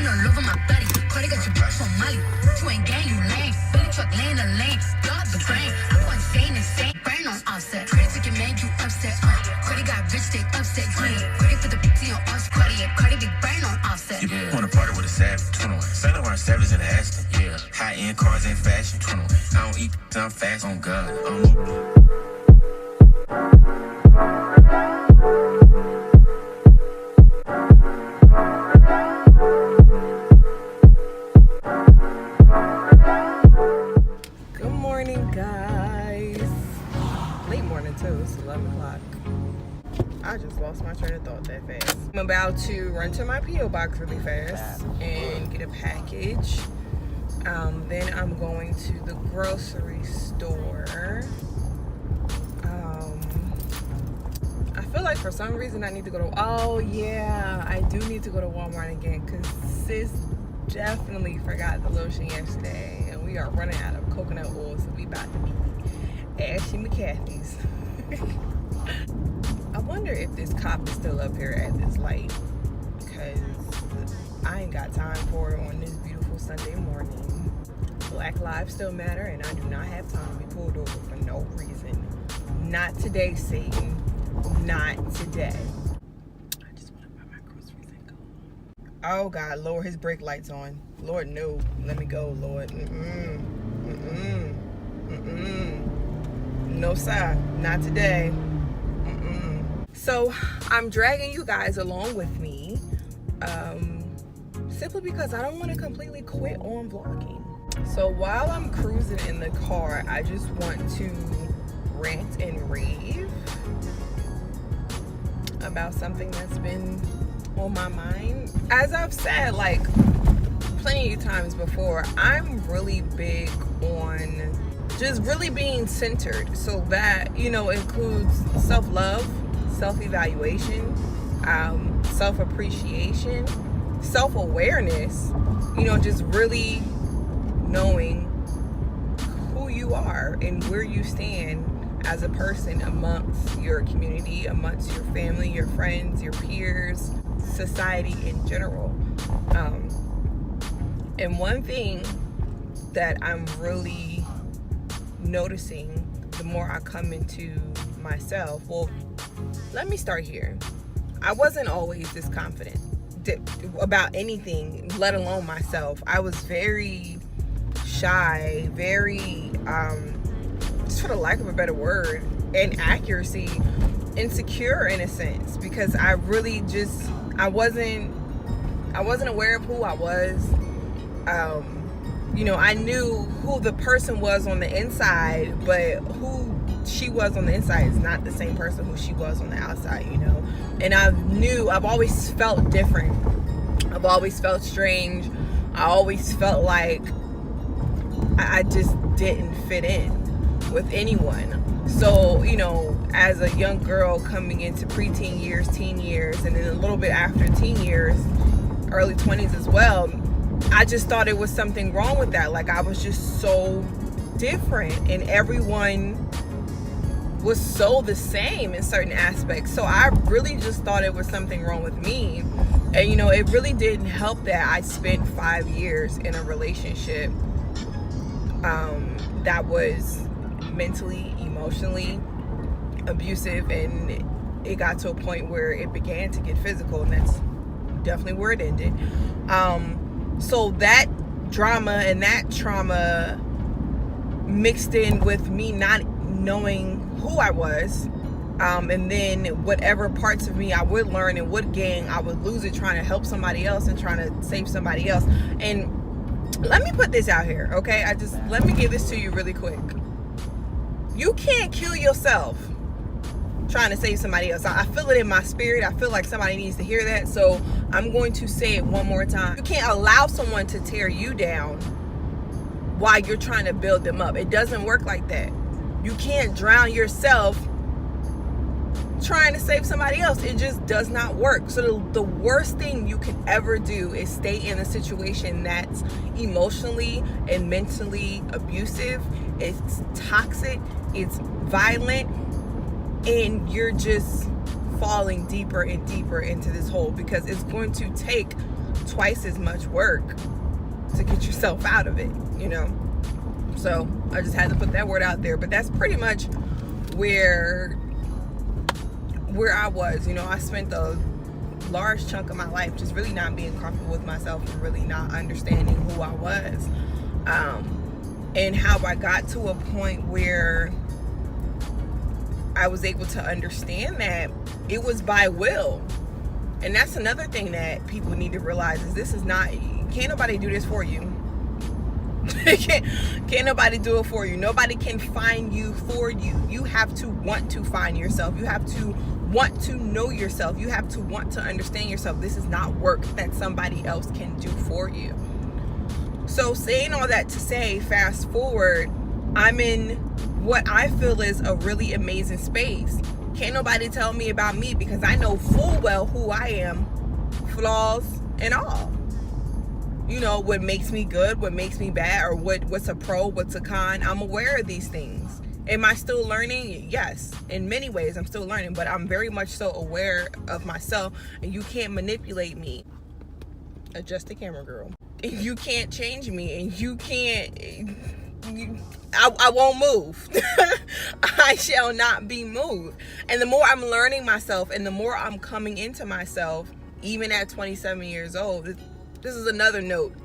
all over my body. Cardi got your bitch on Molly. You ain't gang, you lame. Billy truck laying the lane. Dog the brain. I'm going insane. Brain on offset. Credit took your man, you upset. Cardi got rich, they upset. Credit for the PT on offset. Cardi big brain on offset. You wanna party with a savage? 21. Saint Laurent Savage in the Aston. Yeah. High end cars ain't fashion. 21. I don't eat, I'm fast on God. Good morning, guys. Late morning too. It's 11 o'clock. I just lost my train of thought that fast. I'm about to run to my P.O. box really fast and get a package. Then I'm going to the grocery store. I feel like for some reason I need to go to, oh yeah, I do need to go to Walmart again because sis definitely forgot the lotion yesterday and we are running out of coconut oil, so we about to be Ashley McCarthy's. I wonder if this cop is still up here at this light because I ain't got time for it on this beautiful Sunday morning. Black lives still matter and I do not have time to be pulled over for no reason. Not today, Satan. Not today. I just want to buy my groceries and go. Oh God, Lord, his brake light's on. Lord, no. Let me go, Lord. No, sir. Not today. So I'm dragging you guys along with me simply because I don't want to completely quit on vlogging. So while I'm cruising in the car, I just want to rant and rave about something that's been on my mind. As I've said like plenty of times before, I'm really big on just really being centered. So that, you know, includes self-love, self-evaluation, self-appreciation, self-awareness, you know, just really knowing who you are and where you stand as a person amongst your community, amongst your family, your friends, your peers, society in general. And one thing that I'm really noticing the more I come into myself, well, let me start here. I wasn't always this confident about anything, let alone myself. I was very shy, very, just for the lack of a better word, inaccuracy, insecure in a sense, because I really just, I wasn't aware of who I was. You know, I knew who the person was on the inside, but who she was on the inside is not the same person who she was on the outside, you know. And I've always felt different. I've always felt strange. I always felt like I just didn't fit in with anyone. So, you know, as a young girl coming into preteen years, teen years, and then a little bit after teen years, early 20s as well, I just thought it was something wrong with that. Like I was just so different and everyone was so the same in certain aspects. So I really just thought it was something wrong with me. And you know, it really didn't help that I spent 5 years in a relationship that was mentally, emotionally abusive, and it got to a point where it began to get physical, and that's definitely where it ended. So that drama and that trauma mixed in with me not knowing who I was, and then whatever parts of me I would learn and would gain, I would lose it trying to help somebody else and trying to save somebody else. And let me put this out here, okay? Let me give this to you really quick. You can't kill yourself trying to save somebody else. I feel it in my spirit. I feel like somebody needs to hear that, so I'm going to say it one more time. You can't allow someone to tear you down while you're trying to build them up. It doesn't work like that. You can't drown yourself trying to save somebody else. It just does not work. So the worst thing you can ever do is stay in a situation that's emotionally and mentally abusive. It's toxic, it's violent, and you're just falling deeper and deeper into this hole, because it's going to take twice as much work to get yourself out of it, you know. So I just had to put that word out there. But that's pretty much where I was. You know, I spent a large chunk of my life just really not being comfortable with myself and really not understanding who I was, and how I got to a point where I was able to understand that it was by will. And that's another thing that people need to realize, is this is not, can't nobody do this for you. can't nobody do it for you. Nobody can find you for you. You have to want to find yourself. You have to want to know yourself. You have to want to understand yourself. This is not work that somebody else can do for you. So saying all that to say, fast forward, I'm in what I feel is a really amazing space. Can't nobody tell me about me, because I know full well who I am, flaws and all. You know, what makes me good, what makes me bad, or what's a pro, what's a con. I'm aware of these things. Am I still learning? Yes. In many ways, I'm still learning, but I'm very much so aware of myself, and you can't manipulate me. Adjust the camera, girl. You can't change me, and you can't... I won't move. I shall not be moved. And the more I'm learning myself, and the more I'm coming into myself, even at 27 years old, this is another note.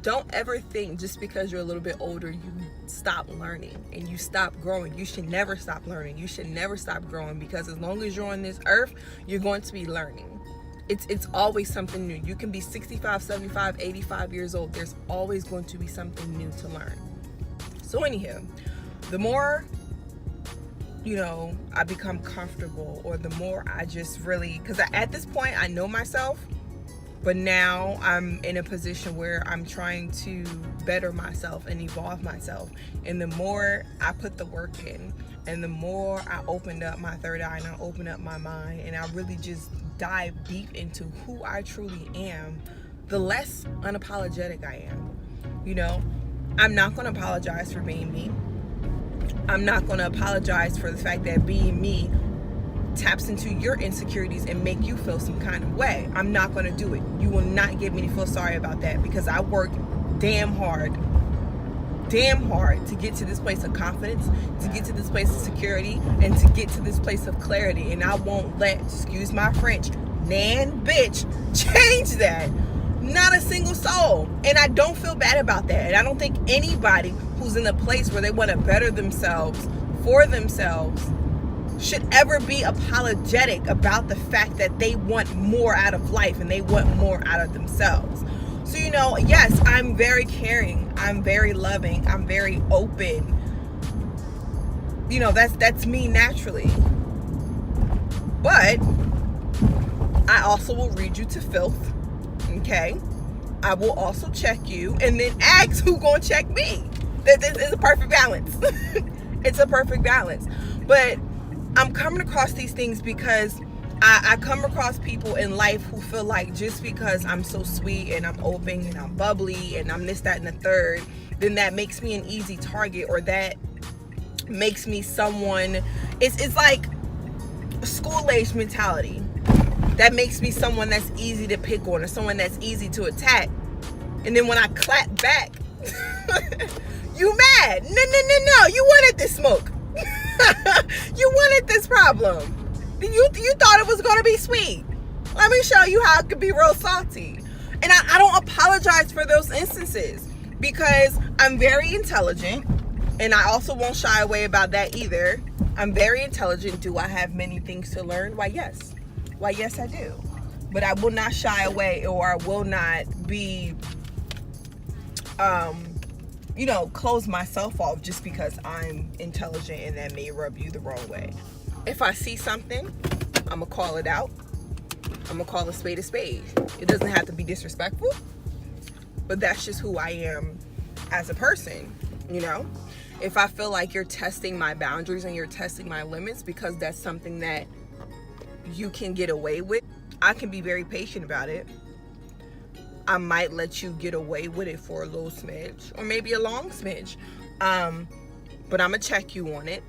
Don't ever think just because you're a little bit older, you stop learning and you stop growing. You should never stop learning. You should never stop growing, because as long as you're on this earth, you're going to be learning. It's always something new. You can be 65, 75, 85 years old. There's always going to be something new to learn. So anywho, the more, you know, I become comfortable, or the more I just really, because at this point I know myself, but now I'm in a position where I'm trying to better myself and evolve myself. And the more I put the work in, and the more I opened up my third eye, and I opened up my mind, and I really just dive deep into who I truly am, the less unapologetic I am. You know, I'm not going to apologize for being me. I'm not going to apologize for the fact that being me taps into your insecurities and make you feel some kind of way. I'm not going to do it. You will not get me to feel sorry about that, because I work damn hard to get to this place of confidence, to get to this place of security, and to get to this place of clarity. And I won't let, excuse my French, nan bitch change that. Not a single soul. And I don't feel bad about that. And I don't think anybody who's in a place where they want to better themselves for themselves should ever be apologetic about the fact that they want more out of life and they want more out of themselves. So, you know, yes, I'm very caring. I'm very loving. I'm very open. You know, that's me naturally. But I also will read you to filth. Okay? I will also check you and then ask who gonna check me. This is a perfect balance. It's a perfect balance. But I'm coming across these things because I come across people in life who feel like just because I'm so sweet and I'm open and I'm bubbly and I'm this, that, and the third, then that makes me an easy target, or that makes me someone, it's like a school-age mentality. That makes me someone that's easy to pick on, or someone that's easy to attack. And then when I clap back, you mad. No, you wanted this smoke. You wanted this problem. You thought it was going to be sweet. Let me show you how it could be real salty. And I don't apologize for those instances, because I'm very intelligent, and I also won't shy away about that either. I'm very intelligent. Do I have many things to learn? Why, yes. Why, yes, I do. But I will not shy away, or I will not be, close myself off just because I'm intelligent and that may rub you the wrong way. If I see something, I'm going to call it out. I'm going to call a spade a spade. It doesn't have to be disrespectful, but that's just who I am as a person, you know? If I feel like you're testing my boundaries and you're testing my limits because that's something that you can get away with, I can be very patient about it. I might let you get away with it for a little smidge, or maybe a long smidge. But I'm gonna check you on it.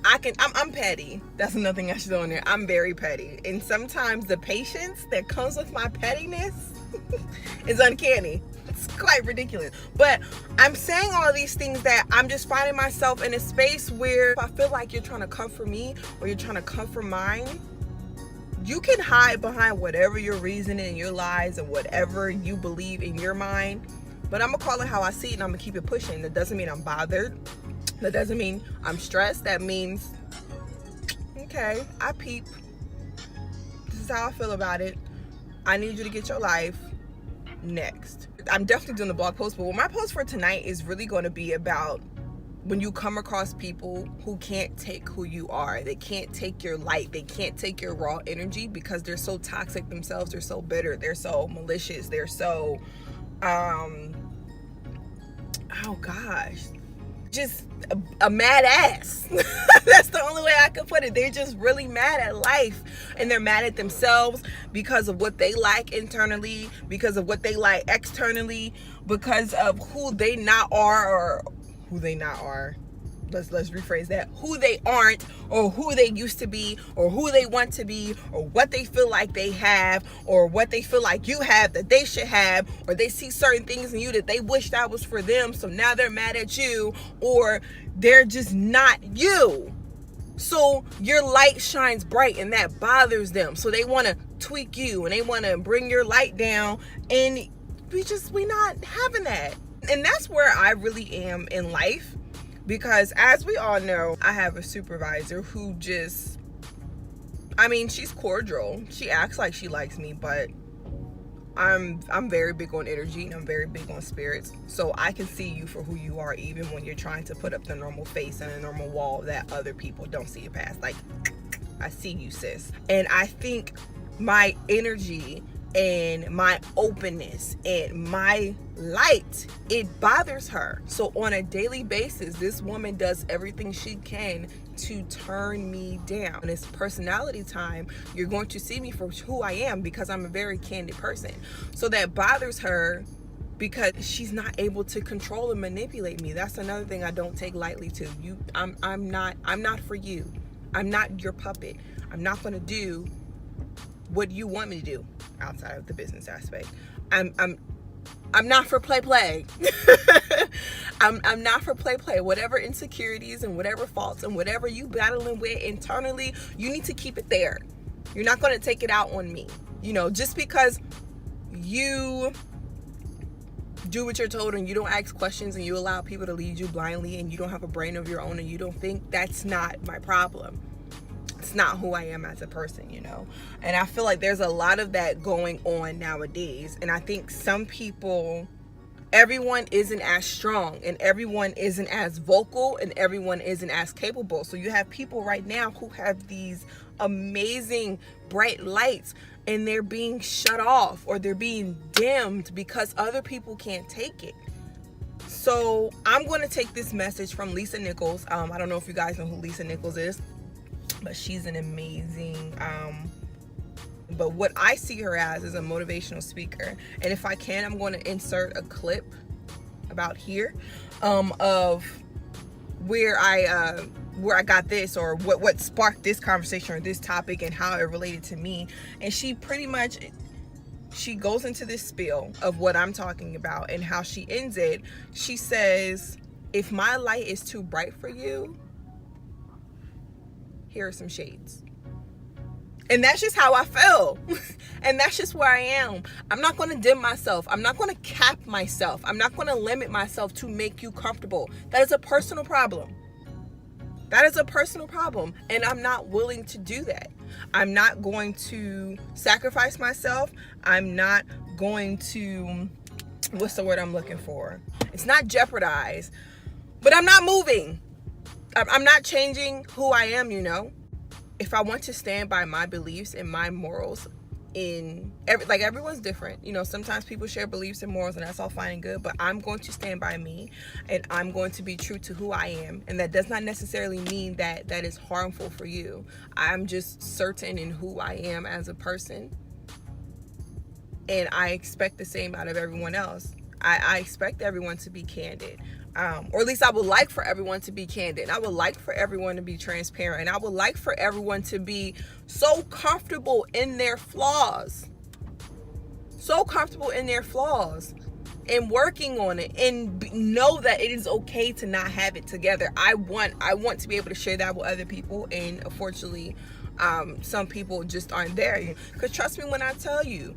I'm petty. That's another thing I should on there. I'm very petty. And sometimes the patience that comes with my pettiness It's uncanny. It's quite ridiculous. But I'm saying all these things that I'm just finding myself in a space where if I feel like you're trying to comfort me or you're trying to comfort mine, you can hide behind whatever your reasoning and your lies and whatever you believe in your mind. But I'm going to call it how I see it, and I'm going to keep it pushing. That doesn't mean I'm bothered. That doesn't mean I'm stressed. That means, okay, I peep. This is how I feel about it. I need you to get your life next. I'm definitely doing the blog post, but my post for tonight is really going to be about when you come across people who can't take who you are. They can't take your light. They can't take your raw energy because they're so toxic themselves. They're so bitter. They're so malicious. They're so, oh gosh, just a mad ass. That's the only way I could put it. They're just really mad at life, and they're mad at themselves because of what they like internally, because of what they like externally, because of who they not are, or who they not are. Let's rephrase that. Who they aren't, or who they used to be, or who they want to be, or what they feel like they have, or what they feel like you have that they should have, or they see certain things in you that they wish that was for them, so now they're mad at you, or they're just not you. So your light shines bright and that bothers them. So they want to tweak you and they want to bring your light down, and we not having that. And that's where I really am in life. Because as we all know, I have a supervisor who just, she's cordial. She acts like she likes me, but I'm very big on energy and I'm very big on spirits. So I can see you for who you are, even when you're trying to put up the normal face and a normal wall that other people don't see it past. Like, I see you, sis. And I think my energy and my openness and my light, it bothers her. So on a daily basis, this woman does everything she can to turn me down. And it's personality time. You're going to see me for who I am because I'm a very candid person. So that bothers her because she's not able to control and manipulate me. That's another thing I don't take lightly too. I'm not for you. I'm not your puppet. I'm not going to do what you want me to do outside of the business aspect. I'm not for play. I'm not for play. Whatever insecurities and whatever faults and whatever you battling with internally, you need to keep it there. You're not going to take it out on me. Just because you do what you're told and you don't ask questions and you allow people to lead you blindly and you don't have a brain of your own and you don't think, that's not my problem. It's not who I am as a person, And I feel like there's a lot of that going on nowadays. And I think some people, everyone isn't as strong and everyone isn't as vocal and everyone isn't as capable. So you have people right now who have these amazing bright lights and they're being shut off or they're being dimmed because other people can't take it. So I'm going to take this message from Lisa Nichols. I don't know if you guys know who Lisa Nichols is, but she's an amazing, but what I see her as is a motivational speaker. And if I can, I'm going to insert a clip about here of where I got this, or what sparked this conversation or this topic and how it related to me. And she pretty much, she goes into this spiel of what I'm talking about and how she ends it. She says, if my light is too bright for you, here are some shades. And that's just how I feel. And that's just where I am. I'm not going to dim myself. I'm not going to cap myself. I'm not going to limit myself to make you comfortable. That is a personal problem. That is a personal problem. And I'm not willing to do that. I'm not going to sacrifice myself. I'm not going to, what's the word I'm looking for? It's not jeopardize, but I'm not moving. I'm not changing who I am, If I want to stand by my beliefs and my morals everyone's different. Sometimes people share beliefs and morals and that's all fine and good, but I'm going to stand by me and I'm going to be true to who I am. And that does not necessarily mean that is harmful for you. I'm just certain in who I am as a person. And I expect the same out of everyone else. I expect everyone to be candid. Or at least I would like for everyone to be candid. I would like for everyone to be transparent. And I would like for everyone to be so comfortable in their flaws. so comfortable in their flaws and working on it, and know that it is okay to not have it together. I want to be able to share that with other people, and unfortunately some people just aren't there. Because trust me when I tell you,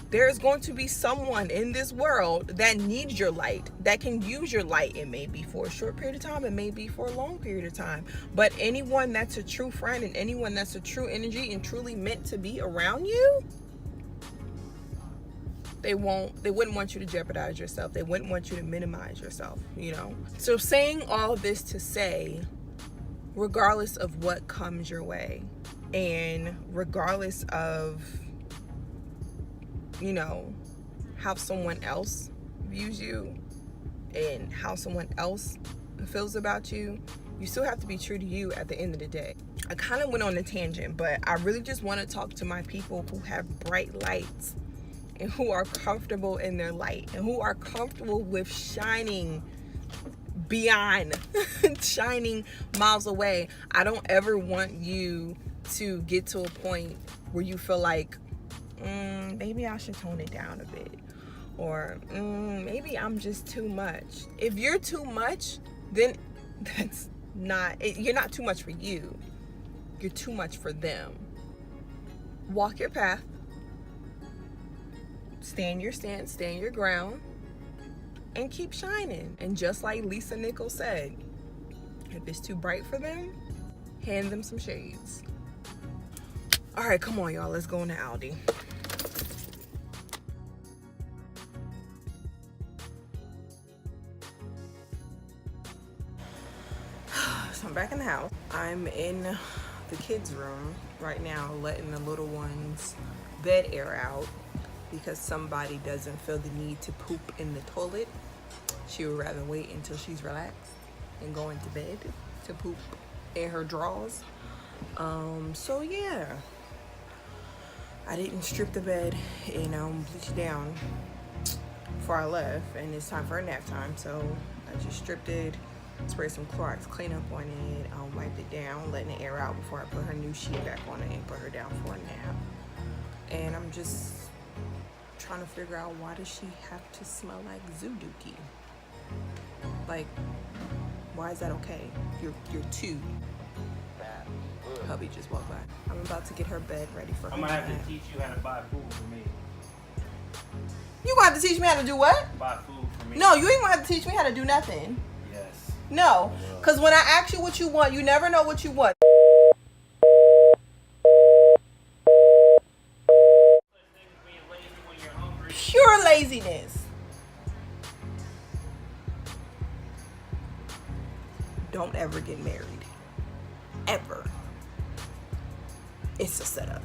there's going to be someone in this world that needs your light, that can use your light. It may be for a short period of time, it may be for a long period of time, but anyone that's a true friend and anyone that's a true energy and truly meant to be around you, they wouldn't want you to jeopardize yourself. They wouldn't want you to minimize yourself, So saying all this to say, regardless of what comes your way, and regardless of how someone else views you and how someone else feels about you, you still have to be true to you at the end of the day. I kind of went on a tangent, but I really just want to talk to my people who have bright lights and who are comfortable in their light and who are comfortable with shining beyond, shining miles away. I don't ever want you to get to a point where you feel like, maybe I should tone it down a bit, or maybe I'm just too much. If you're too much, then you're not too much for you. You're too much for them. Walk your path. Stand your stance, stand your ground, and keep shining. And just like Lisa Nichols said, if it's too bright for them, hand them some shades. All right, come on, y'all. Let's go into Aldi. So I'm back in the house. I'm in the kids' room right now, letting the little ones' bed air out because somebody doesn't feel the need to poop in the toilet. She would rather wait until she's relaxed and go into bed to poop in her drawers. So yeah, I didn't strip the bed and bleach it down before I left, and it's time for a nap time. So I just stripped it, sprayed some Clorox cleanup on it, wiped it down, letting it air out before I put her new sheet back on it and put her down for a nap. And I'm just trying to figure out, why does she have to smell like Zooduki? Like, why is that okay? You're two. Hubby just walked by. I'm about to get her bed ready for her. I'm gonna have to teach you how to buy food for me. You gonna have to teach me how to do what? Buy food for me. No, you ain't gonna have to teach me how to do nothing. Yes. No, because when I ask you what you want, you never know what you want. Pure laziness. Don't ever get married. Ever. It's a setup.